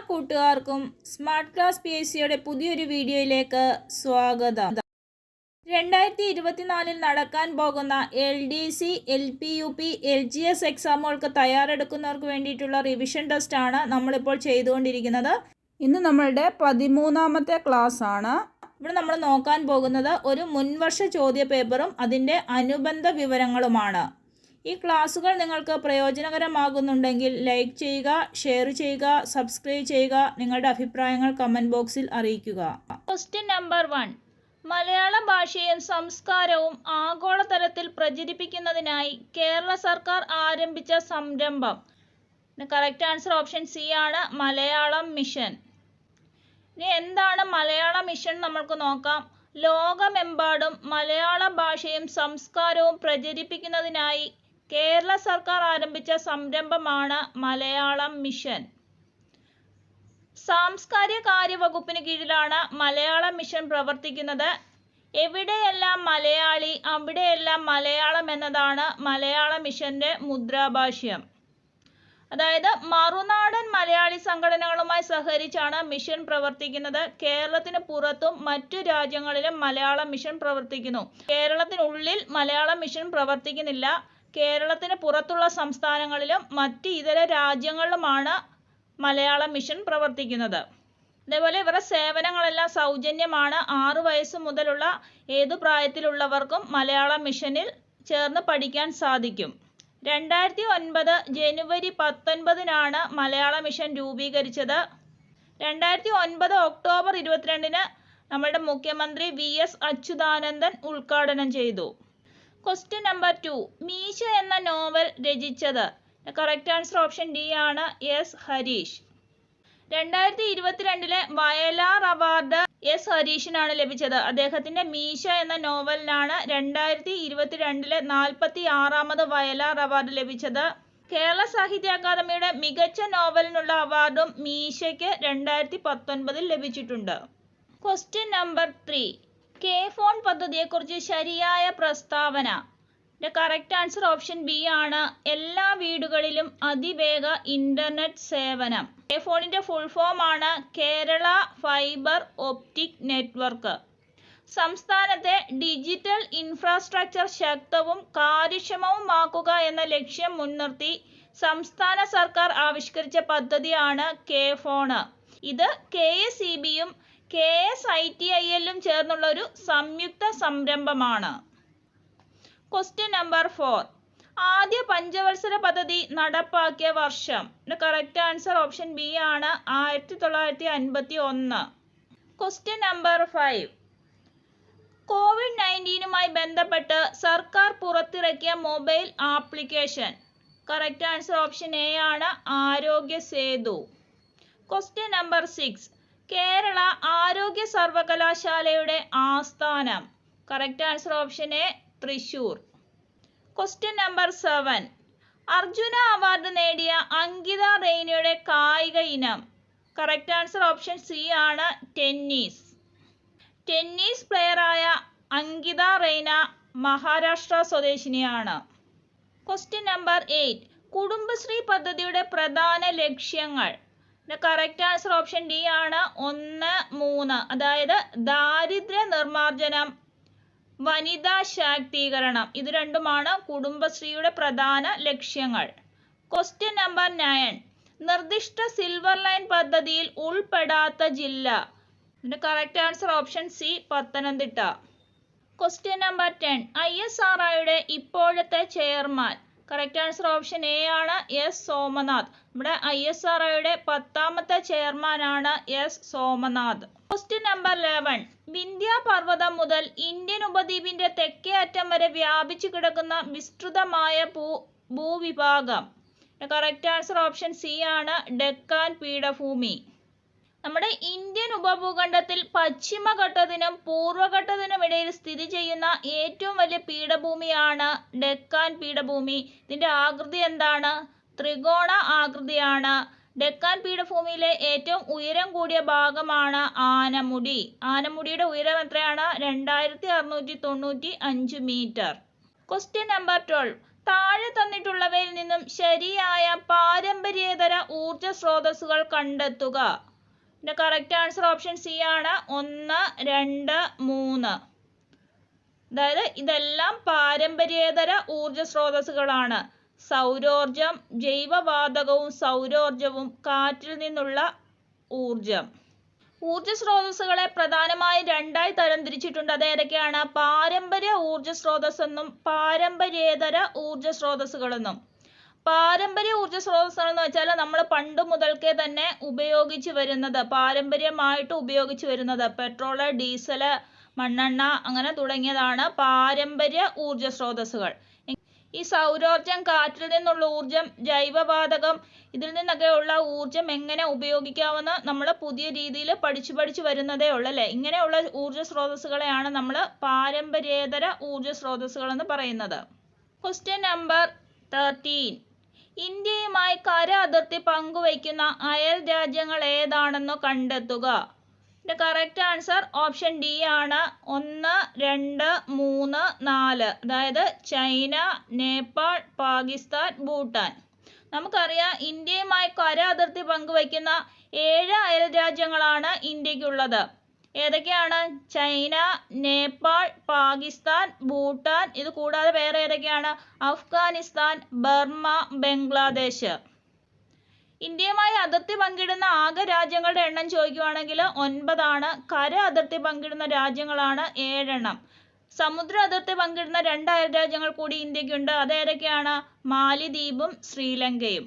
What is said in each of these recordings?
കൂട്ടുകാർക്കും smart class PSCയുടെ പുതിയൊരു വീഡിയോയിലേക്ക് സ്വാഗതം. 2024 നടക്കാൻ പോകുന്ന LDC, LPUP, LGS എക്സാമുകൾക്ക് തയ്യാറെടുക്കുന്നവർക്ക് വേണ്ടിയിട്ടുള്ള റിവിഷൻ ടെസ്റ്റാണ് നമ്മളിപ്പോൾ ചെയ്തുകൊണ്ടിരിക്കുന്നത്. ഇന്ന് നമ്മളുടെ 13ാമത്തെ ക്ലാസ് ആണ്. ഇവിടെ നമ്മൾ നോക്കാൻ പോകുന്നത് ഒരു മുൻവർഷ ചോദ്യ പേപ്പറും അതിൻ്റെ അനുബന്ധ വിവരങ്ങളുമാണ്. ഈ ക്ലാസ്സുകൾ നിങ്ങൾക്ക് പ്രയോജനകരമാകുന്നുണ്ടെങ്കിൽ ലൈക്ക് ചെയ്യുക, ഷെയർ ചെയ്യുക, സബ്സ്ക്രൈബ് ചെയ്യുക. നിങ്ങളുടെ അഭിപ്രായങ്ങൾ കമൻറ്റ് ബോക്സിൽ അറിയിക്കുക. Question number 1. മലയാള ഭാഷയും സംസ്കാരവും ആഗോളതലത്തിൽ പ്രചരിപ്പിക്കുന്നതിനായി കേരള സർക്കാർ ആരംഭിച്ച സംരംഭം. കറക്റ്റ് ആൻസർ ഓപ്ഷൻ സി ആണ്, മലയാളം മിഷൻ. ഇനി എന്താണ് മലയാള മിഷൻ നമ്മൾക്ക് നോക്കാം. ലോകമെമ്പാടും മലയാള ഭാഷയും സംസ്കാരവും പ്രചരിപ്പിക്കുന്നതിനായി കേരള സർക്കാർ ആരംഭിച്ച സംരംഭമാണ് മലയാളം മിഷൻ. സാംസ്കാരിക കാര്യ വകുപ്പിന് കീഴിലാണ് മലയാളം മിഷൻ പ്രവർത്തിക്കുന്നത്. എവിടെയെല്ലാം മലയാളി അവിടെയെല്ലാം മലയാളം എന്നതാണ് മലയാള മിഷന്റെ മുദ്രാവാക്യം. അതായത് മറുനാടൻ മലയാളി സംഘടനകളുമായി സഹകരിച്ചാണ് മിഷൻ പ്രവർത്തിക്കുന്നത്. കേരളത്തിന് പുറത്തും മറ്റു രാജ്യങ്ങളിലും മലയാളം മിഷൻ പ്രവർത്തിക്കുന്നു. കേരളത്തിനുള്ളിൽ മലയാളം മിഷൻ പ്രവർത്തിക്കുന്നില്ല. കേരളത്തിന് പുറത്തുള്ള സംസ്ഥാനങ്ങളിലും മറ്റ് ഇതര രാജ്യങ്ങളിലുമാണ് മലയാളം മിഷൻ പ്രവർത്തിക്കുന്നത്. അതേപോലെ ഇവരുടെ സേവനങ്ങളെല്ലാം സൗജന്യമാണ്. 6 വയസ്സ് മുതലുള്ള ഏതു പ്രായത്തിലുള്ളവർക്കും മലയാളം മിഷനിൽ ചേർന്ന് പഠിക്കാൻ സാധിക്കും. 2009 ജനുവരി 19 മലയാള മിഷൻ രൂപീകരിച്ചത്. 2009 ഒക്ടോബർ 22 നമ്മുടെ മുഖ്യമന്ത്രി VS അച്യുതാനന്ദൻ ഉദ്ഘാടനം ചെയ്തു. Question number 2. മീശ എന്ന നോവൽ രചിച്ചത്. കറക്റ്റ് ആൻസർ ഓപ്ഷൻ ഡി ആണ്, S. Harish. 2022 Vayalar award S. ഹരീഷിനാണ് ലഭിച്ചത്. അദ്ദേഹത്തിന്റെ മീശ എന്ന നോവലിനാണ് 2022 46ാമത് വയലാർ അവാർഡ് ലഭിച്ചത്. കേരള സാഹിത്യ അക്കാദമിയുടെ മികച്ച നോവലിനുള്ള അവാർഡും മീശയ്ക്ക് 2019 ലഭിച്ചിട്ടുണ്ട്. Question number 3. K-ഫോൺ പദ്ധതിയെക്കുറിച്ച് ശരിയായ പ്രസ്താവന. കറക്റ്റ് ആൻസർ ഓപ്ഷൻ ബി ആണ്, എല്ലാ വീടുകളിലും അതിവേഗ ഇന്റർനെറ്റ് സേവനം. K-ഫോണിന്റെ ഫുൾ ഫോം ആണ് കേരള ഫൈബർ ഒപ്റ്റിക് നെറ്റ്വർക്ക്. സംസ്ഥാനത്തെ ഡിജിറ്റൽ ഇൻഫ്രാസ്ട്രക്ചർ ശക്തവും കാര്യക്ഷമവുമാക്കുക എന്ന ലക്ഷ്യം മുൻനിർത്തി സംസ്ഥാന സർക്കാർ ആവിഷ്കരിച്ച പദ്ധതിയാണ് K-ഫോൺ. ഇത് KSEBയും KSITILും ചേർന്നുള്ള ഒരു സംയുക്ത സംരംഭമാണ്. Question number 4. ആദ്യ പഞ്ചവത്സര പദ്ധതി നടപ്പാക്കിയ വർഷം. കറക്റ്റ് ആൻസർ ഓപ്ഷൻ ബി ആണ്, 1951. Question number 5. COVID-19മായി ബന്ധപ്പെട്ട് സർക്കാർ പുറത്തിറക്കിയ mobile application. Correct answer option A ആണ്, ആരോഗ്യ സേതു. Question number 6. കേരള ആരോഗ്യ സർവകലാശാലയുടെ ആസ്ഥാനം. Correct answer option A, Thrissur. Question number 7. Arjuna award നേടിയ അങ്കിത റെയ്നയുടെ കായിക ഇനം. കറക്റ്റ് ആൻസർ ഓപ്ഷൻ സി ആണ്, ടെന്നീസ്. ടെന്നീസ് പ്ലെയറായ അങ്കിത റെയ്ന മഹാരാഷ്ട്ര സ്വദേശിനിയാണ്. Question number 8. കുടുംബശ്രീ പദ്ധതിയുടെ പ്രധാന ലക്ഷ്യങ്ങൾ. കറക്റ്റ് ആൻസർ ഓപ്ഷൻ ഡി ആണ്, 1, 3. അതായത് ദാരിദ്ര്യ നിർമ്മാർജ്ജനം, വനിതാ ശാക്തീകരണം. ഇത് രണ്ടുമാണ് കുടുംബശ്രീയുടെ പ്രധാന ലക്ഷ്യങ്ങൾ. Question number 9. നിർദ്ദിഷ്ട സിൽവർ ലൈൻ പദ്ധതിയിൽ ഉൾപ്പെടാത്ത ജില്ല. Correct answer option C, Pathanamthitta. Question number 10. ISROയുടെ ഇപ്പോഴത്തെ chairman. Correct answer option A ആണ്, S. സോമനാഥ്. നമ്മുടെ ISROയുടെ 10ാമത്തെ ചെയർമാനാണ് S. Somanath. Question number 11. Vindhya പർവ്വതം മുതൽ ഇന്ത്യൻ ഉപദ്വീപിന്റെ തെക്കേ അറ്റം വരെ വ്യാപിച്ചു കിടക്കുന്ന വിസ്തൃതമായ ഭൂവിഭാഗം. കറക്റ്റ് ആൻസർ ഓപ്ഷൻ സി ആണ്, ഡെക്കാൻ പീഠഭൂമി. നമ്മുടെ ഇന്ത്യൻ ഉപഭൂഖണ്ഡത്തിൽ പശ്ചിമഘട്ടത്തിനും പൂർവ്വഘട്ടത്തിനും ഇടയിൽ സ്ഥിതി ചെയ്യുന്ന ഏറ്റവും വലിയ പീഠഭൂമിയാണ് ഡെക്കാൻ പീഠഭൂമി. ഇതിന്റെ ആകൃതി എന്താണ്? ത്രികോണ ആകൃതിയാണ്. ഡെക്കാൻ പീഠഭൂമിയിലെ ഏറ്റവും ഉയരം കൂടിയ ഭാഗമാണ് ആനമുടി. ആനമുടിയുടെ ഉയരം എത്രയാണ്? 2695 മീറ്റർ. Question number 12. താഴെ തന്നിട്ടുള്ളവയിൽ നിന്നും ശരിയായ പാരമ്പര്യേതര ഊർജ സ്രോതസ്സുകൾ കണ്ടെത്തുക. ഇതിന്റെ കറക്റ്റ് ആൻസർ ഓപ്ഷൻ സി ആണ്. 1, 2, 3. അതായത് ഇതെല്ലാം പാരമ്പര്യേതര ഊർജ സ്രോതസ്സുകളാണ്. സൗരോർജം, ജൈവവാതകവും സൗരോർജവും, കാറ്റിൽ നിന്നുള്ള ഊർജം. ഊർജ സ്രോതസ്സുകളെ പ്രധാനമായി രണ്ടായി തരംതിരിച്ചിട്ടുണ്ട്. അത് ഏതൊക്കെയാണ്? പാരമ്പര്യ ഊർജ സ്രോതസ്സെന്നും പാരമ്പര്യേതര ഊർജ സ്രോതസ്സുകളെന്നും. പാരമ്പര്യ ഊർജ സ്രോതസ്സുകൾ എന്ന് വെച്ചാൽ നമ്മൾ പണ്ട് മുതൽക്കേ തന്നെ ഉപയോഗിച്ചു വരുന്നത്, പാരമ്പര്യമായിട്ട് ഉപയോഗിച്ചു വരുന്നത് പെട്രോള്, ഡീസല്, മണ്ണെണ്ണ അങ്ങനെ തുടങ്ങിയതാണ് പാരമ്പര്യ ഊർജ സ്രോതസ്സുകൾ. ഈ സൗരോർജം, കാറ്റിൽ നിന്നുള്ള ഊർജം, ജൈവവാതകം, ഇതിൽ നിന്നൊക്കെയുള്ള ഊർജം എങ്ങനെ ഉപയോഗിക്കാമെന്ന് നമ്മൾ പുതിയ രീതിയിൽ പഠിച്ചു വരുന്നതേ ഉള്ളൂ അല്ലേ. ഇങ്ങനെയുള്ള ഊർജ സ്രോതസ്സുകളെയാണ് നമ്മൾ പാരമ്പര്യേതര ഊർജ സ്രോതസ്സുകൾ എന്ന് പറയുന്നത്. Question number 13. ഇന്ത്യയുമായി കര അതിർത്തി പങ്കുവയ്ക്കുന്ന അയൽ രാജ്യങ്ങൾ ഏതാണെന്ന് കണ്ടെത്തുക. ഇതിന്റെ കറക്റ്റ് ആൻസർ ഓപ്ഷൻ ഡി ആണ്. 1, 2, 3, 4. അതായത് ചൈന, നേപ്പാൾ, പാകിസ്ഥാൻ, ഭൂട്ടാൻ. നമുക്കറിയാം ഇന്ത്യയുമായി കര അതിർത്തി പങ്കുവയ്ക്കുന്ന 7 അയൽ രാജ്യങ്ങളാണ് ഇന്ത്യക്കുള്ളത്. ഏതൊക്കെയാണ്? ചൈന, നേപ്പാൾ, പാകിസ്ഥാൻ, ഭൂട്ടാൻ. ഇത് കൂടാതെ വേറെ ഏതൊക്കെയാണ്? അഫ്ഗാനിസ്ഥാൻ, ബർമ്മ, ബംഗ്ലാദേശ്. ഇന്ത്യയുമായി അതിർത്തി പങ്കിടുന്ന ആകെ രാജ്യങ്ങളുടെ എണ്ണം ചോദിക്കുകയാണെങ്കിൽ 9 ആണ്. കര അതിർത്തി പങ്കിടുന്ന രാജ്യങ്ങളാണ് 7 എണ്ണം. സമുദ്ര അതിർത്തി പങ്കിടുന്ന 2 അയൽ രാജ്യങ്ങൾ കൂടി ഇന്ത്യക്കുണ്ട്. അതേതൊക്കെയാണ്? മാലിദ്വീപും ശ്രീലങ്കയും.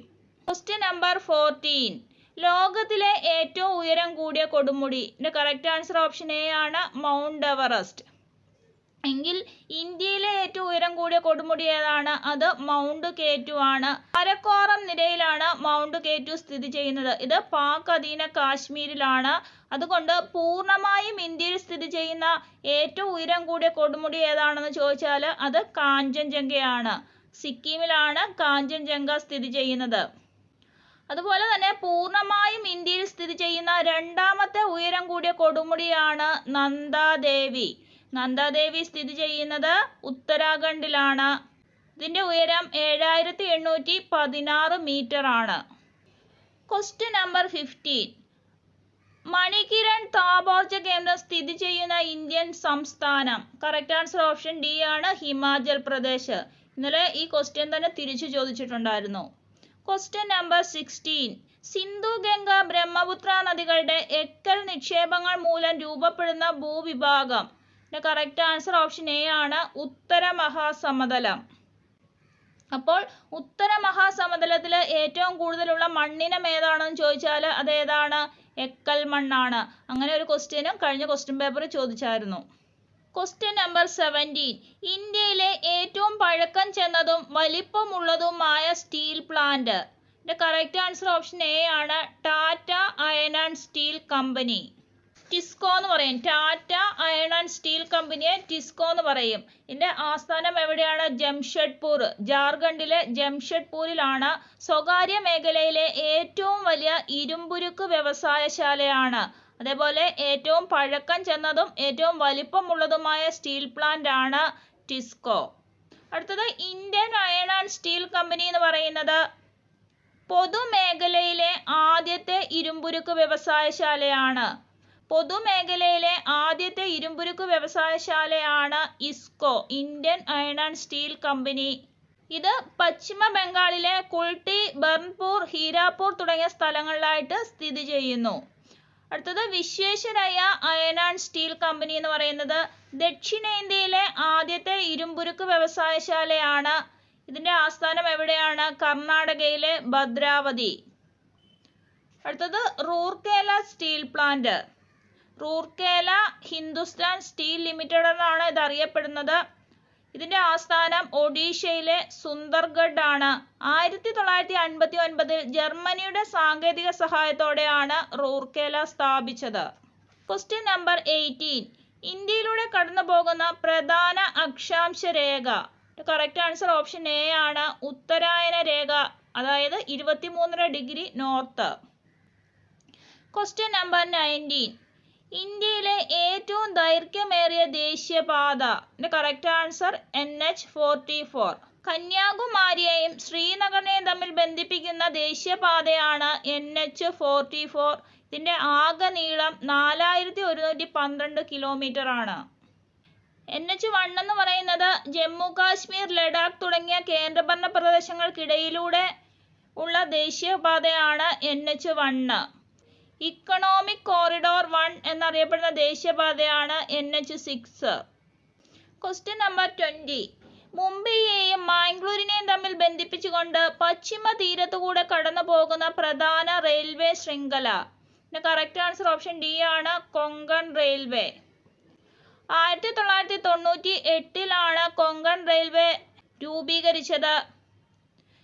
Question number 14. ലോകത്തിലെ ഏറ്റവും ഉയരം കൂടിയ കൊടുമുടി. ഇതിന്റെ കറക്റ്റ് ആൻസർ ഓപ്ഷൻ എ ആണ്. Mount Everest. എങ്കിൽ ഇന്ത്യയിലെ ഏറ്റവും ഉയരം കൂടിയ കൊടുമുടി ഏതാണ്? അത് മൗണ്ട് K2 ആണ്. കാരക്കോറം നിരയിലാണ് മൗണ്ട് K2 സ്ഥിതി ചെയ്യുന്നത്. ഇത് പാക് അധീന കാശ്മീരിലാണ്. അതുകൊണ്ട് പൂർണ്ണമായും ഇന്ത്യയിൽ സ്ഥിതി ചെയ്യുന്ന ഏറ്റവും ഉയരം കൂടിയ കൊടുമുടി ഏതാണെന്ന് ചോദിച്ചാൽ അത് കാഞ്ചൻജംഗയാണ്. സിക്കിമിലാണ് കാഞ്ചൻജംഗ സ്ഥിതി ചെയ്യുന്നത്. അതുപോലെ തന്നെ പൂർണ്ണമായും ഇന്ത്യയിൽ സ്ഥിതി ചെയ്യുന്ന രണ്ടാമത്തെ ഉയരം കൂടിയ കൊടുമുടിയാണ് നന്ദാദേവി. നന്ദാദേവി സ്ഥിതി ചെയ്യുന്നത് ഉത്തരാഖണ്ഡിലാണ്. ഇതിന്റെ ഉയരം 7816 മീറ്റർ ആണ്. Question number 15. മണികിരൺ താപോർജ കേന്ദ്രം സ്ഥിതി ചെയ്യുന്ന ഇന്ത്യൻ സംസ്ഥാനം. കറക്റ്റ് ആൻസർ ഓപ്ഷൻ ഡി ആണ്. ഹിമാചൽ പ്രദേശ്. ഇന്നലെ ഈ ക്വസ്റ്റ്യൻ തന്നെ തിരിച്ചു ചോദിച്ചിട്ടുണ്ടായിരുന്നു. Question number 16. സിന്ധു, ഗംഗ, ബ്രഹ്മപുത്ര നദികളുടെ എക്കൽ നിക്ഷേപങ്ങൾ മൂലം രൂപപ്പെടുന്ന ഭൂവിഭാഗം. കറക്റ്റ് ആൻസർ ഓപ്ഷൻ എ ആണ്. ഉത്തര മഹാസമതലം. അപ്പോൾ ഉത്തര മഹാസമതലത്തിൽ ഏറ്റവും കൂടുതലുള്ള മണ്ണിനം ഏതാണെന്ന് ചോദിച്ചാൽ അതേതാണ്? എക്കൽ മണ്ണാണ്. അങ്ങനെ ഒരു ക്വസ്റ്റ്യനും കഴിഞ്ഞ ക്വസ്റ്റ്യൻ പേപ്പറിൽ ചോദിച്ചായിരുന്നു. Question number 17. ഇന്ത്യയിലെ ഏറ്റവും പഴക്കം ചെന്നതും വലിപ്പമുള്ളതുമായ സ്റ്റീൽ പ്ലാന്റ്. ഇതിന്റെ കറക്റ്റ് ആൻസർ ഓപ്ഷൻ എ ആണ്. Tata iron and steel company. TISCO എന്ന് പറയും. ടാറ്റ അയൺ ആൻഡ് സ്റ്റീൽ കമ്പനിയെ ടിസ്കോ എന്ന് പറയും. ഇതിന്റെ ആസ്ഥാനം എവിടെയാണ്? ജംഷഡ്പൂർ. ജാർഖണ്ഡിലെ ജംഷഡ്പൂരിലാണ്. സ്വകാര്യ മേഖലയിലെ ഏറ്റവും വലിയ ഇരുമ്പുരുക്ക് വ്യവസായശാലയാണ്. അതേപോലെ ഏറ്റവും പഴക്കം ചെന്നതും ഏറ്റവും വലിപ്പമുള്ളതുമായ സ്റ്റീൽ പ്ലാന്റ് ആണ് ടിസ്കോ. അടുത്തത് Indian iron and steel company എന്ന് പറയുന്നത് പൊതുമേഖലയിലെ ആദ്യത്തെ ഇരുമ്പുരുക്ക് വ്യവസായശാലയാണ്. പൊതുമേഖലയിലെ ആദ്യത്തെ ഇരുമ്പുരുക്ക് വ്യവസായശാലയാണ് IISCO, Indian iron and steel company. ഇത് പശ്ചിമ ബംഗാളിലെ കുൾട്ടി, ബർൺപൂർ, ഹീരാപൂർ തുടങ്ങിയ സ്ഥലങ്ങളിലായിട്ട് സ്ഥിതി ചെയ്യുന്നു. അടുത്തത് Visvesvaraya iron and steel company എന്ന് പറയുന്നത് ദക്ഷിണേന്ത്യയിലെ ആദ്യത്തെ ഇരുമ്പുരുക്ക് വ്യവസായശാലയാണ്. ഇതിന്റെ ആസ്ഥാനം എവിടെയാണ്? കർണാടകയിലെ ഭദ്രാവതി. അടുത്തത് Rourkela steel plant. Rourkela Hindustan steel limited എന്നാണ് ഇത് അറിയപ്പെടുന്നത്. ഇതിന്റെ ആസ്ഥാനം ഒഡീഷയിലെ സുന്ദർഗഡ് ആണ്. 1959 ജർമ്മനിയുടെ സാങ്കേതിക സഹായത്തോടെയാണ് റൂർക്കേല സ്ഥാപിച്ചത്. Question number 18. ഇന്ത്യയിലൂടെ കടന്നു പോകുന്ന പ്രധാന അക്ഷാംശ രേഖ. കറക്റ്റ് ആൻസർ ഓപ്ഷൻ എ ആണ്. ഉത്തരായന രേഖ, അതായത് 23.5 ഡിഗ്രി നോർത്ത്. Question number 19. ഇന്ത്യയിലെ ഏറ്റവും ദൈർഘ്യമേറിയ ദേശീയപാത. Correct answer NH44. കന്യാകുമാരിയെയും ശ്രീനഗറിനെയും തമ്മിൽ ബന്ധിപ്പിക്കുന്ന ദേശീയപാതയാണ് NH44. ഇതിൻ്റെ ആകെ നീളം 4112 കിലോമീറ്റർ ആണ്. NH1 എന്ന് പറയുന്നത് ജമ്മു കാശ്മീർ, ലഡാക്ക് തുടങ്ങിയ കേന്ദ്രഭരണ പ്രദേശങ്ങൾക്കിടയിലൂടെ ഉള്ള ദേശീയപാതയാണ് NH1. ഇക്കണോമിക് കോറിഡോർ 1 എന്നറിയപ്പെടുന്ന ദേശീയപാതയാണ് NH6. Question number 20. മുംബൈയെയും മാംഗ്ലൂരിനെയും തമ്മിൽ ബന്ധിപ്പിച്ചുകൊണ്ട് പശ്ചിമ തീരത്തുകൂടെ കടന്നു പോകുന്ന പ്രധാന റെയിൽവേ ശൃംഖല. കറക്റ്റ് ആൻസർ ഓപ്ഷൻ ഡി ആണ്, കൊങ്കൺ റെയിൽവേ. 1998 കൊങ്കൺ റെയിൽവേ രൂപീകരിച്ചത്.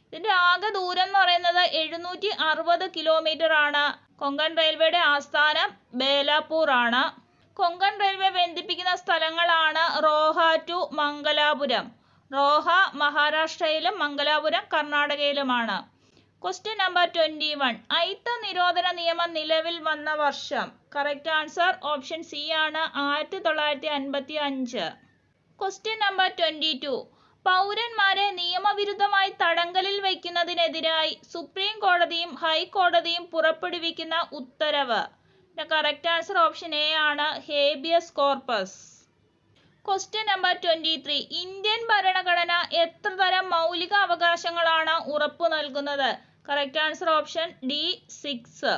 ഇതിൻ്റെ ആകെ ദൂരം എന്ന് പറയുന്നത് 760 കിലോമീറ്റർ ആണ്. കൊങ്കൺ റെയിൽവേയുടെ ആസ്ഥാനം ബേലാപൂർ ആണ്. കൊങ്കൺ റെയിൽവേ ബന്ധിപ്പിക്കുന്ന സ്ഥലങ്ങളാണ് റോഹ ടു മംഗലാപുരം. റോഹ മഹാരാഷ്ട്രയിലും മംഗലാപുരം കർണാടകയിലുമാണ്. Question number 21. അയിത്ത നിരോധന നിയമം നിലവിൽ വന്ന വർഷം. കറക്റ്റ് ആൻസർ ഓപ്ഷൻ സി ആണ്, 1955. Question number 22. പൗരന്മാരെ നിയമവിരുദ്ധമായി തടങ്കലിൽ വയ്ക്കുന്നതിനെതിരായി സുപ്രീം കോടതിയും ഹൈക്കോടതിയും പുറപ്പെടുവിക്കുന്ന ഉത്തരവ്. കറക്റ്റ് ആൻസർ ഓപ്ഷൻ എ ആണ്, habeas corpus. Question number 23. Indian ഭരണഘടന എത്ര തരം മൗലിക അവകാശങ്ങളാണ് ഉറപ്പു നൽകുന്നത്? Correct answer option D, 6.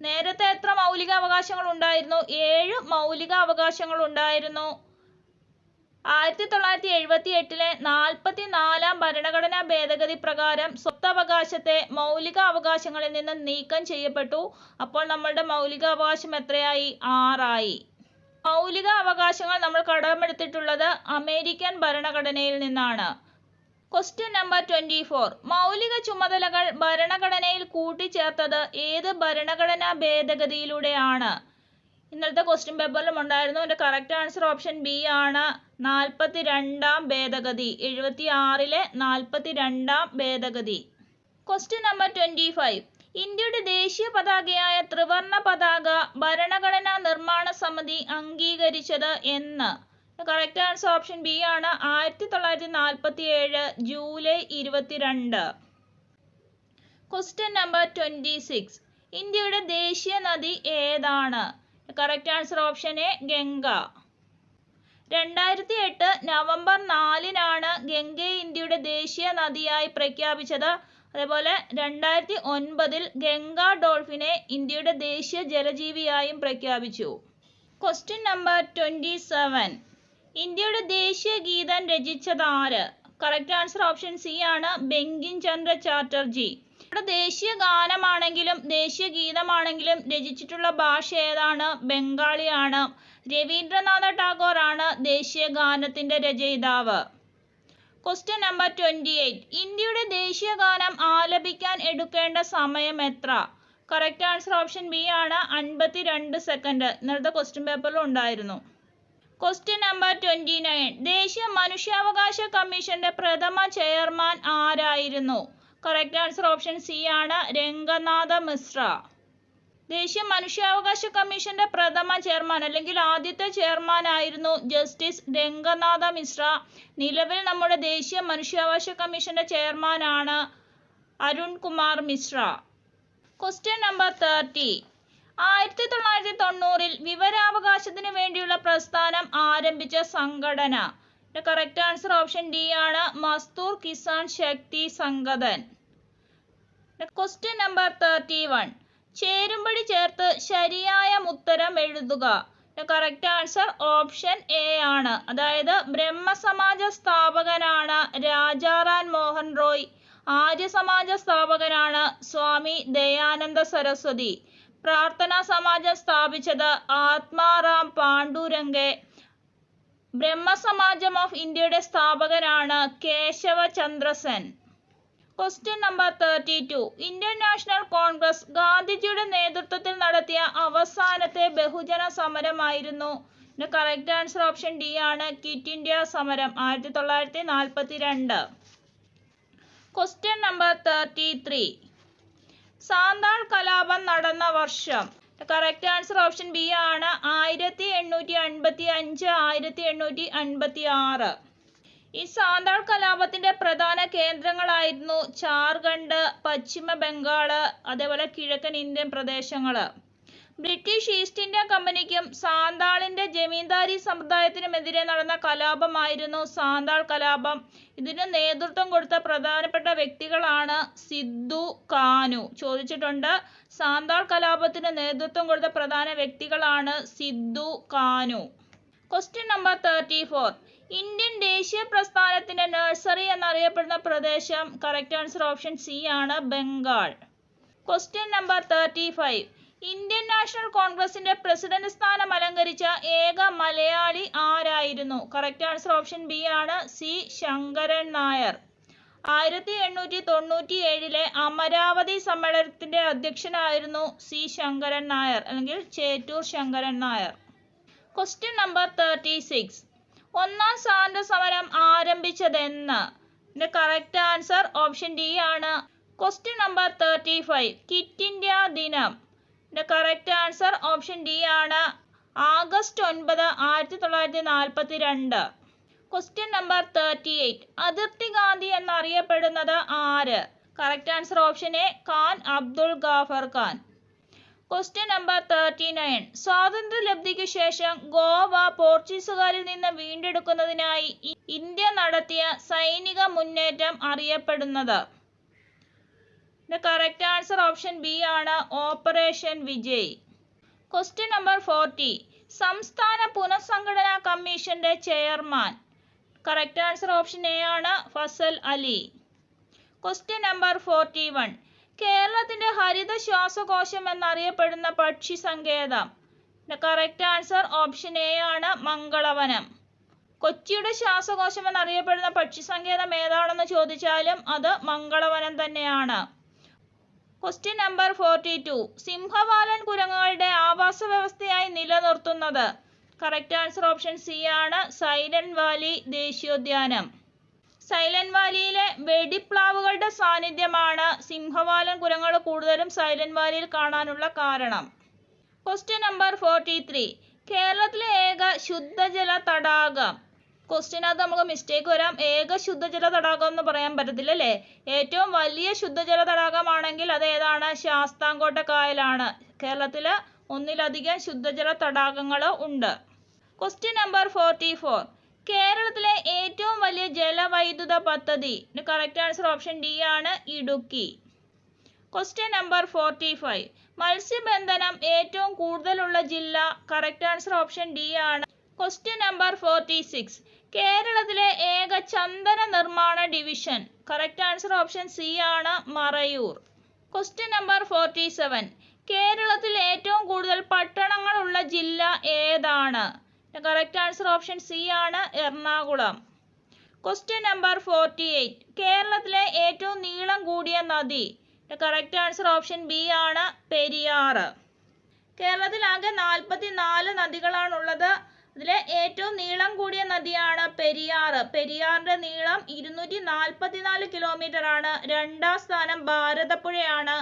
നേരത്തെ എത്ര മൗലിക അവകാശങ്ങൾ ഉണ്ടായിരുന്നു? 7 മൗലിക അവകാശങ്ങൾ ഉണ്ടായിരുന്നു. 1978 44-ാം ഭരണഘടനാ ഭേദഗതി പ്രകാരം സ്വത്തവകാശത്തെ മൗലിക അവകാശങ്ങളിൽ നിന്ന് നീക്കം ചെയ്യപ്പെട്ടു. അപ്പോൾ നമ്മളുടെ മൗലിക അവകാശം എത്രയായി? 6 ആയി. മൗലിക അവകാശങ്ങൾ നമ്മൾ കടമെടുത്തിട്ടുള്ളത് അമേരിക്കൻ ഭരണഘടനയിൽ നിന്നാണ്. Question number 24. മൗലിക ചുമതലകൾ ഭരണഘടനയിൽ കൂട്ടിച്ചേർത്തത് ഏത് ഭരണഘടനാ ഭേദഗതിയിലൂടെയാണ്? ഇന്നലത്തെ ക്വസ്റ്റ്യൻ പേപ്പറിലും ഉണ്ടായിരുന്നു. ഇതിൻ്റെ കറക്റ്റ് ആൻസർ ഓപ്ഷൻ ബി ആണ്, 42-ാം ഭേദഗതി. 76-ലെ 42-ാം ഭേദഗതി. Question number 25. ഇന്ത്യയുടെ ദേശീയ പതാകയായ ത്രിവർണ പതാക ഭരണഘടനാ നിർമ്മാണ സമിതി അംഗീകരിച്ചത് എന്ന്? കറക്റ്റ് ആൻസർ ഓപ്ഷൻ ബി ആണ്, 1947 ജൂലൈ 22. Question number 26. ഇന്ത്യയുടെ ദേശീയ നദി ഏതാണ്? Correct answer option A, Ganga. 2008 November 4-നാണ് ഗംഗയെ ഇന്ത്യയുടെ ദേശീയ നദിയായി പ്രഖ്യാപിച്ചത്. അതേപോലെ 2009 ഗംഗ ഡോൾഫിനെ ഇന്ത്യയുടെ ദേശീയ ജലജീവിയായും പ്രഖ്യാപിച്ചു. Question number 27. ഇന്ത്യയുടെ ദേശീയ ഗീതം രചിച്ചത് ആര്? കറക്റ്റ് ആൻസർ ഓപ്ഷൻ സി ആണ്, ബങ്കിം ചന്ദ്ര ചാറ്റർജി. ഇവിടെ ദേശീയ ഗാനമാണെങ്കിലും ദേശീയ ഗീതമാണെങ്കിലും രചിച്ചിട്ടുള്ള ഭാഷ ഏതാണ്? ബംഗാളിയാണ്. രവീന്ദ്രനാഥ ടാഗോർ ആണ് ദേശീയ ഗാനത്തിൻ്റെ രചയിതാവ്. Question number 28. ഇന്ത്യയുടെ ദേശീയ ഗാനം ആലപിക്കാൻ എടുക്കേണ്ട സമയം എത്ര? കറക്റ്റ് ആൻസർ ഓപ്ഷൻ ബി ആണ്, 52 സെക്കൻഡ്. ഇന്നലത്തെ ക്വസ്റ്റ്യൻ പേപ്പറിലും ഉണ്ടായിരുന്നു. Question number 29. ദേശീയ മനുഷ്യാവകാശ കമ്മീഷന്റെ പ്രഥമ ചെയർമാൻ ആരായിരുന്നു? കറക്റ്റ് ആൻസർ ഓപ്ഷൻ സി ആണ്, രംഗനാഥ മിശ്ര. ദേശീയ മനുഷ്യാവകാശ കമ്മീഷന്റെ പ്രഥമ ചെയർമാൻ അല്ലെങ്കിൽ ആദ്യത്തെ ചെയർമാൻ ആയിരുന്നു ജസ്റ്റിസ് രംഗനാഥ മിശ്ര. നിലവിൽ നമ്മുടെ ദേശീയ മനുഷ്യാവകാശ കമ്മീഷന്റെ ചെയർമാനാണ് അരുൺ കുമാർ മിശ്ര. Question number 30. 1990 വിവരാവകാശത്തിന് വേണ്ടിയുള്ള പ്രസ്ഥാനം ആരംഭിച്ച സംഘടന? കറക്റ്റ് ആൻസർ ഓപ്ഷൻ ഡി ആണ്, മസ്ദൂർ കിസാൻ ശക്തി സംഗഠൻ. Question number 31. ചേരുംപടി ചേർത്ത് ശരിയായ ഉത്തരം എഴുതുക. കറക്റ്റ് ആൻസർ ഓപ്ഷൻ എ ആണ്, അതായത് ബ്രഹ്മസമാജ സ്ഥാപകനാണ് രാജാറാം മോഹൻ റോയ്. ആര്യസമാജ സ്ഥാപകനാണ് സ്വാമി ദയാനന്ദ സരസ്വതി. പ്രാർത്ഥനാ സമാജം സ്ഥാപിച്ചത് ആത്മാറാം പാണ്ഡുരംഗെ. ബ്രഹ്മസമാജം ഓഫ് ഇന്ത്യയുടെ സ്ഥാപകനാണ് Keshav Chandra Sen. Question number 32. Indian National Congress ഗാന്ധിജിയുടെ നേതൃത്വത്തിൽ നടത്തിയ അവസാനത്തെ ബഹുജന സമരമായിരുന്നു? കറക്റ്റ് ആൻസർ ഓപ്ഷൻ ഡി ആണ്, ക്വിറ്റ് ഇന്ത്യ സമരം 1942. Question number 33. സാന്താൾ കലാപം നടന്ന വർഷം? കറക്റ്റ് ആൻസർ ഓപ്ഷൻ ബി ആണ്, 1855 1856. ഈ സാന്താൾ കലാപത്തിന്റെ പ്രധാന കേന്ദ്രങ്ങളായിരുന്നു ജാർഖണ്ഡ്, പശ്ചിമ ബംഗാള്, അതേപോലെ കിഴക്കൻ ഇന്ത്യൻ പ്രദേശങ്ങൾ. ബ്രിട്ടീഷ് ഈസ്റ്റ് ഇന്ത്യ കമ്പനിക്കും സാന്താളിന്റെ ജമീന്ദാരി സമ്പ്രദായത്തിനുമെതിരെ നടന്ന കലാപമായിരുന്നു സാന്താൾ കലാപം. ഇതിന് നേതൃത്വം കൊടുത്ത പ്രധാനപ്പെട്ട വ്യക്തികളാണ് സിദ്ധു കാനു. ചോദിച്ചിട്ടുണ്ട്, സാന്താൾ കലാപത്തിന് നേതൃത്വം കൊടുത്ത പ്രധാന വ്യക്തികളാണ് സിദ്ധു കാനു. Question number 34. ഇന്ത്യൻ ദേശീയ പ്രസ്ഥാനത്തിന്റെ നഴ്സറി എന്നറിയപ്പെടുന്ന പ്രദേശം. കറക്റ്റ് ആൻസർ ഓപ്ഷൻ സി ആണ്, Bengal. Question number 35. Indian national കോൺഗ്രസിന്റെ പ്രസിഡന്റ് സ്ഥാനം അലങ്കരിച്ച ഏക മലയാളി ആരായിരുന്നു? കറക്റ്റ് ആൻസർ ഓപ്ഷൻ ബി ആണ്, സി ശങ്കരൻ നായർ. 1897 അമരാവതി സമ്മേളനത്തിന്റെ അധ്യക്ഷനായിരുന്നു സി ശങ്കരൻ നായർ, അല്ലെങ്കിൽ ചേറ്റൂർ ശങ്കരൻ നായർ. Question number 36. ഒന്നാം സ്വാതന്ത്ര്യ സമരം ആരംഭിച്ചതെന്ന്? കറക്റ്റ് ആൻസർ ഓപ്ഷൻ ഡി ആണ്. Question number 35. ക്വിറ്റ് ഇന്ത്യ ദിനം. കറക്റ്റ് ആൻസർ ഓപ്ഷൻ ഡി ആണ്, ആഗസ്റ്റ് 9, 1942. Question number 38. അതിർത്തി ഗാന്ധി എന്നറിയപ്പെടുന്നത് ആര്? Correct answer option A, Khan Abdul Ghaffar Khan. Question number 39. സ്വാതന്ത്ര്യലബ്ധിക്ക് ശേഷം ഗോവ പോർച്ചുഗീസുകാരിൽ നിന്ന് വീണ്ടെടുക്കുന്നതിനായി ഇന്ത്യ നടത്തിയ സൈനിക മുന്നേറ്റം അറിയപ്പെടുന്നത്? കറക്റ്റ് ആൻസർ ഓപ്ഷൻ ബി ആണ്, ഓപ്പറേഷൻ വിജയ്. Question number 40. സംസ്ഥാന പുനഃസംഘടനാ കമ്മീഷന്റെ chairman. Correct answer option A ആണ്, ഫസൽ അലി. Question number 41. കേരളത്തിന്റെ ഹരിത ശ്വാസകോശം എന്നറിയപ്പെടുന്ന പക്ഷി സങ്കേതം. കറക്റ്റ് ആൻസർ ഓപ്ഷൻ എ ആണ്, മംഗളവനം. കൊച്ചിയുടെ ശ്വാസകോശം എന്നറിയപ്പെടുന്ന പക്ഷി സങ്കേതം ഏതാണെന്ന് ചോദിച്ചാലും അത് മംഗളവനം തന്നെയാണ്. Question number 42. സിംഹവാലൻ കുരങ്ങുകളുടെ ആവാസ വ്യവസ്ഥയായി നിലനിർത്തുന്നത്? കറക്റ്റ് ആൻസർ ഓപ്ഷൻ സി ആണ്, സൈലന്റ് വാലി ദേശീയോദ്യാനം. സൈലന്റ് വാലിയിലെ വെടിപ്ലാവുകളുടെ സാന്നിധ്യമാണ് സിംഹവാലൻ കുരങ്ങുകൾ കൂടുതലും സൈലന്റ് വാലിയിൽ കാണാനുള്ള കാരണം. Question number 43. കേരളത്തിലെ ഏക ശുദ്ധജല തടാകം. ക്വസ്റ്റ്യനകത്ത് നമുക്ക് മിസ്റ്റേക്ക് വരാം. ഏക ശുദ്ധജല തടാകം എന്ന് പറയാൻ പറ്റത്തില്ല അല്ലേ? ഏറ്റവും വലിയ ശുദ്ധജല തടാകമാണെങ്കിൽ അത് ഏതാണ്? ശാസ്താംകോട്ട കായലാണ്. കേരളത്തിൽ ഒന്നിലധികം ശുദ്ധജല തടാകങ്ങൾ ഉണ്ട്. Question number 44. കേരളത്തിലെ ഏറ്റവും വലിയ ജലവൈദ്യുത പദ്ധതി. കറക്റ്റ് ആൻസർ ഓപ്ഷൻ ഡി ആണ്, ഇടുക്കി. Question number 45. മത്സ്യബന്ധനം ഏറ്റവും കൂടുതലുള്ള ജില്ല. കറക്റ്റ് ആൻസർ ഓപ്ഷൻ ഡി ആണ്. Question number 46. കേരളത്തിലെ ഏക ചന്ദന നിർമ്മാണ division. Correct answer option C ആണ്, മറയൂർ. Question number 47. കേരളത്തിൽ ഏറ്റവും കൂടുതൽ പട്ടണങ്ങളുള്ള ജില്ല ഏതാണ്? കറക്റ്റ് ആൻസർ ഓപ്ഷൻ സി ആണ്, എറണാകുളം. Question number 48. കേരളത്തിലെ ഏറ്റവും നീളം കൂടിയ നദി. കറക്റ്റ് ആൻസർ ഓപ്ഷൻ ബി ആണ്, പെരിയാർ. കേരളത്തിൽ ആകെ 44 നദികളാണുള്ളത്. അതിലെ ഏറ്റവും നീളം കൂടിയ നദിയാണ് പെരിയാർ. പെരിയാറിന്റെ നീളം 244 കിലോമീറ്റർ ആണ്. രണ്ടാം സ്ഥാനം ഭാരതപ്പുഴയാണ്.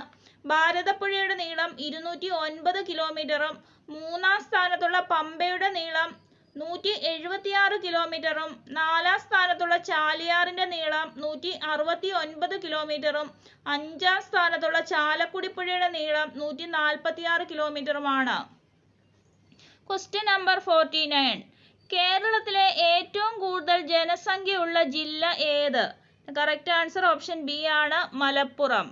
ഭാരതപ്പുഴയുടെ നീളം 209 കിലോമീറ്ററും മൂന്നാം സ്ഥാനത്തുള്ള പമ്പയുടെ നീളം 176 കിലോമീറ്ററും നാലാം സ്ഥാനത്തുള്ള ചാലിയാറിന്റെ നീളം 169 കിലോമീറ്ററും അഞ്ചാം സ്ഥാനത്തുള്ള ചാലക്കുടിപ്പുഴയുടെ നീളം 146 കിലോമീറ്ററുമാണ്. Question number 49. കേരളത്തിലെ ഏറ്റവും കൂടുതൽ ജനസംഖ്യയുള്ള ജില്ല ഏത്? കറക്റ്റ് ആൻസർ ഓപ്ഷൻ ബി ആണ്, മലപ്പുറം.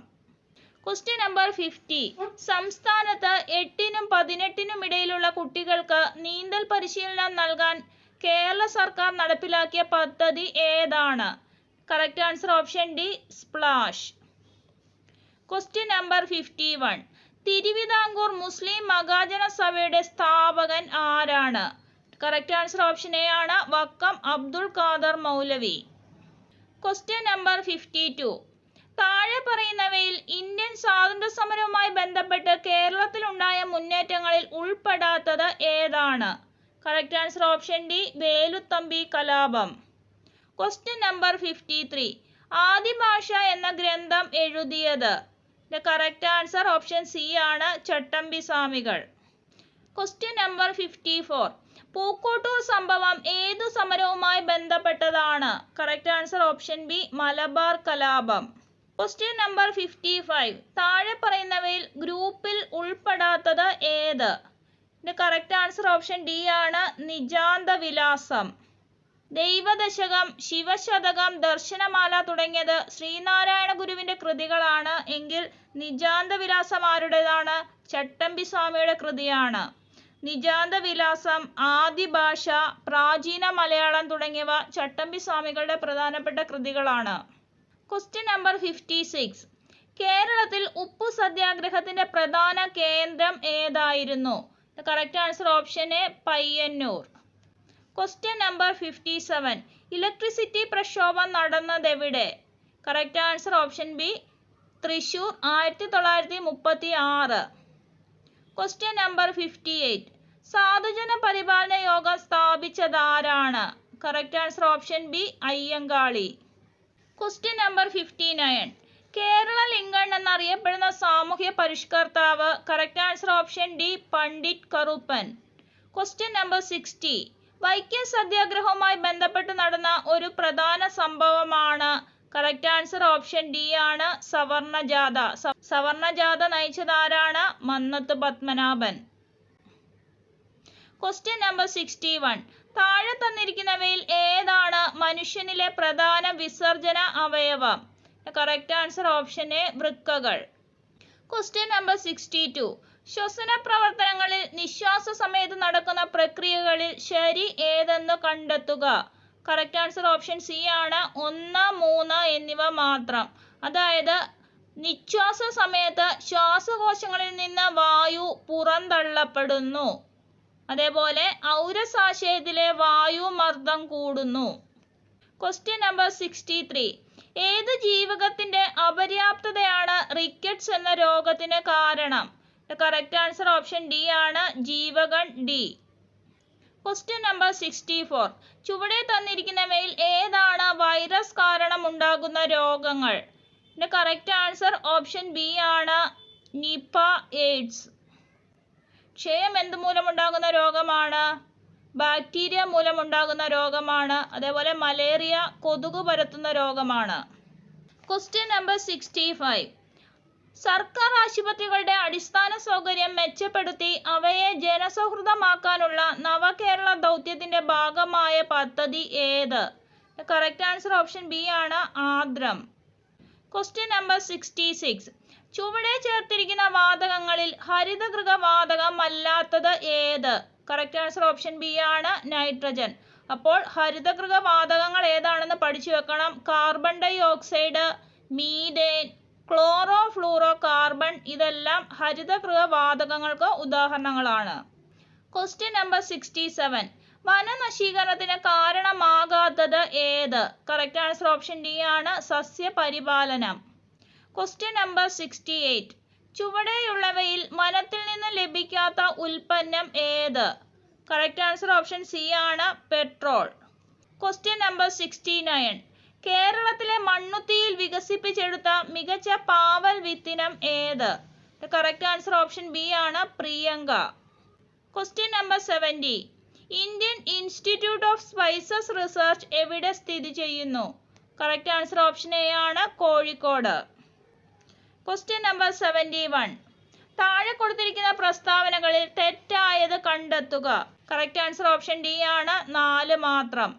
Question number 50. സംസ്ഥാനത്ത് 8-നും 18-നും ഇടയിലുള്ള കുട്ടികൾക്ക് നീന്തൽ പരിശീലനം നൽകാൻ കേരള സർക്കാർ നടപ്പിലാക്കിയ പദ്ധതി ഏതാണ്? Correct answer option D, splash. Question number 51. Thiruvithamkoor Muslim Mahajana സഭയുടെ സ്ഥാപകൻ ആരാണ്? കറക്റ്റ് ആൻസർ ഓപ്ഷൻ എ ആണ്, വക്കം അബ്ദുൾ ഖാദർ മൗലവി. Question number 52. താഴെ പറയുന്നവയിൽ ഇന്ത്യൻ സ്വാതന്ത്ര്യ സമരവുമായി ബന്ധപ്പെട്ട് കേരളത്തിലുണ്ടായ മുന്നേറ്റങ്ങളിൽ ഉൾപ്പെടാത്തത് ഏതാണ്? Correct answer option D, Veluthampi കലാപം. Question number 53. ആദിഭാഷ എന്ന ഗ്രന്ഥം എഴുതിയത്? കറക്റ്റ് ആൻസർ ഓപ്ഷൻ സി ആണ്, ചട്ടമ്പി സ്വാമികൾ. Question number 54. പൂക്കോട്ടൂർ സംഭവം ഏതു സമരവുമായി ബന്ധപ്പെട്ടതാണ്? Correct answer option B, Malabar കലാപം. Question number 55. താഴെ പറയുന്നവയിൽ ഗ്രൂപ്പിൽ ഉൾപ്പെടാത്തത് ഏത്? ഇതിന്റെ കറക്റ്റ് ആൻസർ ഓപ്ഷൻ ഡി ആണ്, നിജാന്ത വിലാസം. ദൈവദശകം, ശിവശതകം, ദർശനമാല തുടങ്ങിയത് ശ്രീനാരായണ ഗുരുവിന്റെ കൃതികളാണ് എങ്കിൽ നിജാന്ത വിലാസം ആരുടേതാണ്? ചട്ടമ്പി സ്വാമിയുടെ കൃതിയാണ്. നിജാന്ത വിലാസം, ആദിഭാഷ, പ്രാചീന മലയാളം തുടങ്ങിയവ ചട്ടമ്പി സ്വാമികളുടെ പ്രധാനപ്പെട്ട കൃതികളാണ്. Question number 56. കേരളത്തിൽ ഉപ്പു സത്യാഗ്രഹത്തിന്റെ പ്രധാന കേന്ദ്രം ഏതായിരുന്നു? Correct answer option A, Payyanur. Question number 57. Electricity പ്രക്ഷോഭം നടന്നതെവിടെ? Correct answer option B, Thrissur, 1936. Question number 58. Sadhujana Paripalana Yogam സ്ഥാപിച്ചതാരാണ്? Correct answer option B, Ayyankali. Question number 59. Kerala Lincoln എന്നറിയപ്പെടുന്ന സാമൂഹ്യ പരിഷ്കർത്താവ്? Correct answer option D, Pandit Karuppan. Question number 60. Vaikom സത്യാഗ്രഹവുമായി ബന്ധപ്പെട്ട് നടന്ന ഒരു പ്രധാന സംഭവമാണ്? കറക്റ്റ് ആൻസർ ഓപ്ഷൻ ഡി ആണ്, സവർണജാഥ. സവർണജാഥ നയിച്ചതാരാണ്? മന്നത്ത് പത്മനാഭൻ. Question number 61. താഴെ തന്നിരിക്കുന്നവയിൽ ഏതാണ് മനുഷ്യനിലെ പ്രധാന വിസർജന അവയവം? കറക്റ്റ് ആൻസർ ഓപ്ഷൻ എ, വൃക്കകൾ. Question number 62. ശ്വസന പ്രവർത്തനങ്ങളിൽ നിശ്വാസ സമയത്ത് നടക്കുന്ന പ്രക്രിയകളിൽ ശരി ഏതെന്ന് കണ്ടെത്തുക. കറക്റ്റ് ആൻസർ ഓപ്ഷൻ സി ആണ്, 1, 3 എന്നിവ മാത്രം. അതായത് നിശ്വാസ സമയത്ത് ശ്വാസകോശങ്ങളിൽ നിന്ന് വായു പുറന്തള്ളപ്പെടുന്നു. അതേപോലെ ഔരസാശയത്തിലെ വായുമർദ്ദം കൂടുന്നു. Question number 63. ഏത് ജീവകത്തിന്റെ അപര്യാപ്തതയാണ് റിക്കറ്റ്സ് എന്ന രോഗത്തിന് കാരണം? കറക്റ്റ് ആൻസർ ഓപ്ഷൻ ഡി ആണ്, ജീവകൻ ഡി. Question number 64. ചുവടെ തന്നിരിക്കുന്നവയിൽ ഏതാണ് വൈറസ് കാരണം ഉണ്ടാകുന്ന രോഗങ്ങൾ? കറക്റ്റ് ആൻസർ ഓപ്ഷൻ ബി ആണ്, നിപ, എയ്ഡ്സ്. ക്ഷയം എന്ത് മൂലമുണ്ടാകുന്ന രോഗമാണ്? ബാക്ടീരിയ മൂലമുണ്ടാകുന്ന രോഗമാണ്. അതേപോലെ മലേറിയ കൊതുക് പരത്തുന്ന രോഗമാണ്. Question number 65. സർക്കാർ ആശുപത്രികളുടെ അടിസ്ഥാന സൗകര്യം മെച്ചപ്പെടുത്തി അവയെ ജനസൗഹൃദമാക്കാനുള്ള നവകേരള ദൗത്യത്തിന്റെ ഭാഗമായ പദ്ധതി ഏത്? കറക്റ്റ് ആൻസർ ഓപ്ഷൻ ബി ആണ്, ആർദ്രം. Question number 66. ചുവടെ ചേർത്തിരിക്കുന്ന വാതകങ്ങളിൽ ഹരിതഗൃഹ വാതകം അല്ലാത്തത് ഏത്? കറക്റ്റ് ആൻസർ ഓപ്ഷൻ ബി ആണ്, നൈട്രജൻ. അപ്പോൾ ഹരിതഗൃഹ വാതകങ്ങൾ ഏതാണെന്ന് പഠിച്ചു വെക്കണം. കാർബൺ ഡൈ ഓക്സൈഡ്, മീഥേൻ, ക്ലോറോ ഫ്ലൂറോ കാർബൺ, ഇതെല്ലാം ഹരിതഗൃഹ വാതകങ്ങൾക്ക് ഉദാഹരണങ്ങളാണ്. Question number 67. വനനശീകരണത്തിന് കാരണമാകാത്തത് ഏത്? കറക്റ്റ് ആൻസർ ഓപ്ഷൻ ഡി ആണ്, സസ്യപരിപാലനം. Question number 68. ചുവടെയുള്ളവയിൽ വനത്തിൽ നിന്ന് ലഭിക്കാത്ത ഉൽപ്പന്നം ഏത്? കറക്റ്റ് ആൻസർ ഓപ്ഷൻ സി ആണ്, പെട്രോൾ. Question number 69. കേരളത്തിലെ മണ്ണുത്തിയിൽ വികസിപ്പിച്ചെടുത്ത മികച്ച പാവൽ വിത്തിനം ഏത്? കറക്റ്റ് ആൻസർ ഓപ്ഷൻ ബി ആണ്, Priyanka. Question number 70. Indian institute of spices research എവിടെ സ്ഥിതി ചെയ്യുന്നു? കറക്റ്റ് ആൻസർ ഓപ്ഷൻ എ ആണ്, കോഴിക്കോട്. Question number 71. താഴെ കൊടുത്തിരിക്കുന്ന പ്രസ്താവനകളിൽ തെറ്റായത് കണ്ടെത്തുക. കറക്റ്റ് ആൻസർ ഓപ്ഷൻ ഡി ആണ്, 4 മാത്രം.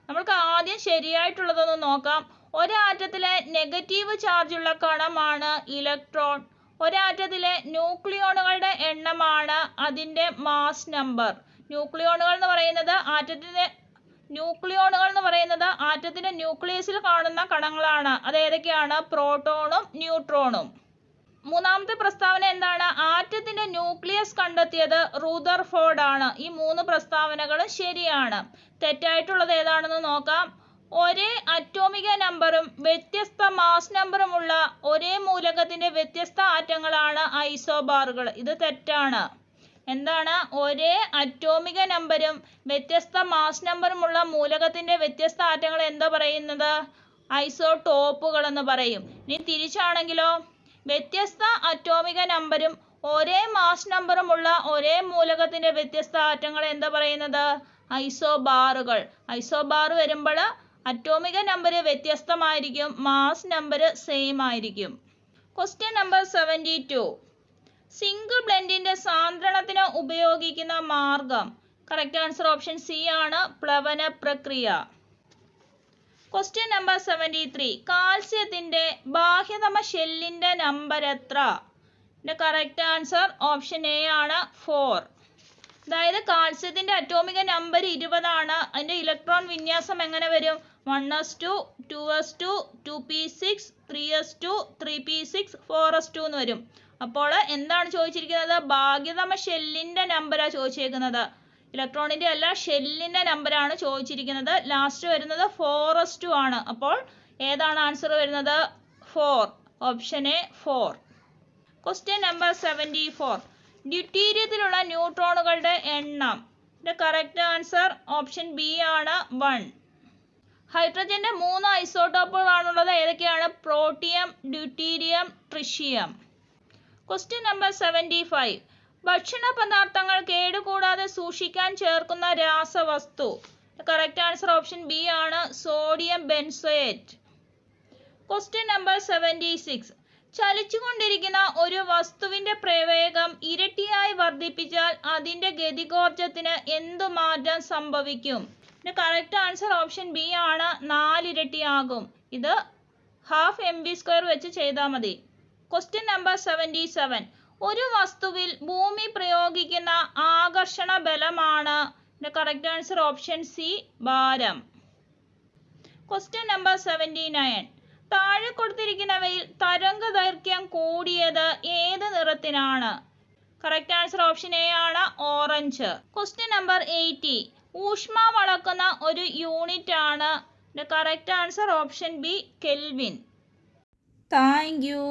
നമുക്ക് ആദ്യം ശരിയായിട്ടുള്ളതൊന്ന് നോക്കാം. ഒരാറ്റത്തിലെ നെഗറ്റീവ് ചാർജുള്ള കണമാണ് ഇലക്ട്രോൺ. ഒരാറ്റത്തിലെ ന്യൂക്ലിയോണുകളുടെ എണ്ണമാണ് അതിൻ്റെ മാസ് നമ്പർ. ന്യൂക്ലിയോണുകൾ എന്ന് പറയുന്നത് ആറ്റത്തിന്റെ ന്യൂക്ലിയസിൽ കാണുന്ന കണങ്ങളാണ്. അത് ഏതൊക്കെയാണ്? പ്രോട്ടോണും ന്യൂട്രോണും. മൂന്നാമത്തെ പ്രസ്താവന എന്താണ്? ആറ്റത്തിന്റെ ന്യൂക്ലിയസ് കണ്ടെത്തിയത് റൂദർഫോർഡ് ആണ്. ഈ 3 പ്രസ്താവനകളും ശരിയാണ്. തെറ്റായിട്ടുള്ളത് ഏതാണെന്ന് നോക്കാം. ഒരേ അറ്റോമിക നമ്പറും വ്യത്യസ്ത മാസ് നമ്പറുമുള്ള ഒരേ മൂലകത്തിന്റെ വ്യത്യസ്ത ആറ്റങ്ങളാണ് ഐസോബാറുകൾ. ഇത് തെറ്റാണ്. എന്താണ്? ഒരേ അറ്റോമിക നമ്പരും വ്യത്യസ്ത മാസ് നമ്പറുമുള്ള മൂലകത്തിന്റെ വ്യത്യസ്ത ആറ്റങ്ങൾ എന്താ പറയുന്നത്? ഐസോടോപ്പുകൾ എന്ന് പറയും. ഇനി തിരിച്ചാണെങ്കിലോ, വ്യത്യസ്ത അറ്റോമിക നമ്പരും ഒരേ മാസ് നമ്പറുമുള്ള ഒരേ മൂലകത്തിന്റെ വ്യത്യസ്ത ആറ്റങ്ങൾ എന്താ പറയുന്നത്? ഐസോബാറുകൾ. ഐസോബാർ വരുമ്പോൾ അറ്റോമിക നമ്പർ വ്യത്യസ്തമായിരിക്കും, മാസ് നമ്പർ സെയിം ആയിരിക്കും. Question number 72. സിങ്ക് ബ്ലെൻഡിന്റെ സാന്ദ്രണത്തിന് ഉപയോഗിക്കുന്ന മാർഗം. കറക്റ്റ് ആൻസർ ഓപ്ഷൻ സി ആണ്, പ്ലവന പ്രക്രിയ. Question number 73. കാൽസ്യത്തിന്റെ ബാഹ്യതമ ഷെല്ലിന്റെ നമ്പർ എത്ര? കറക്റ്റ് ആൻസർ ഓപ്ഷൻ എ ആണ്, 4. അതായത് കാൽസ്യത്തിന്റെ അറ്റോമിക നമ്പർ 20 ആണ്. അതിന്റെ ഇലക്ട്രോൺ വിന്യാസം എങ്ങനെ വരും? 1s2, 2s2, 2p6, 3s2, 3p6, 4s2 എന്ന് വരും. അപ്പോൾ എന്താണ് ചോദിച്ചിരിക്കുന്നത്? ഭാഗ്യതമ ഷെല്ലിന്റെ നമ്പറാണ് ചോദിച്ചിരിക്കുന്നത്. ഇലക്ട്രോണിന്റെ അല്ല, ഷെല്ലിന്റെ നമ്പറാണ് ചോദിച്ചിരിക്കുന്നത്. ലാസ്റ്റ് വരുന്നത് 4s2 ആണ്. അപ്പോൾ ഏതാണ് ആൻസർ വരുന്നത്? 4. Option A 4. Question number 74. ഡ്യൂട്ടീരിയത്തിലുള്ള ന്യൂട്രോണുകളുടെ എണ്ണം. കറക്റ്റ് ആൻസർ ഓപ്ഷൻ ബി ആണ്, 1. ഹൈഡ്രജന്റെ 3 ഐസോട്ടോപ്പുകളാണുള്ളത്. ഏതൊക്കെയാണ്? Protium, deuterium, tritium. Question number 75. ഭക്ഷണ പദാർത്ഥങ്ങൾ കേടുകൂടാതെ സൂക്ഷിക്കാൻ ചേർക്കുന്ന രാസവസ്തു. കറക്റ്റ് ആൻസർ ഓപ്ഷൻ ബി ആണ്, സോഡിയം ബെൻസോയേറ്റ്. Question number 76. ചലിച്ചുകൊണ്ടിരിക്കുന്ന ഒരു വസ്തുവിന്റെ പ്രവേഗം ഇരട്ടിയായി വർദ്ധിപ്പിച്ചാൽ അതിന്റെ ഗതികോർജത്തിന് എന്തു മാറ്റം സംഭവിക്കും? കറക്റ്റ് ആൻസർ ഓപ്ഷൻ ബി ആണ്, 4 ഇരട്ടിയാകും. ഇത് ½ mv² വെച്ച് ചെയ്താൽ മതി. Question number 77. ഒരു വസ്തുവിൽ ഭൂമി പ്രയോഗിക്കുന്ന ആകർഷണ ബലമാണ്. കറക്റ്റ് ആൻസർ ഓപ്ഷൻ സി, ഭാരം. Question number 79. താഴെ കൊടുത്തിരിക്കുന്നവയിൽ തരംഗ ദൈർഘ്യം കൂടിയത് ഏത് നിറത്തിനാണ്? കറക്റ്റ് ആൻസർ ഓപ്ഷൻ എ ആണ്, ഓറഞ്ച്. Question number 80. ഊഷ്മാവ് അളക്കുന്ന ഒരു യൂണിറ്റ് ആണ്. Correct answer option B, kelvin. Thank you.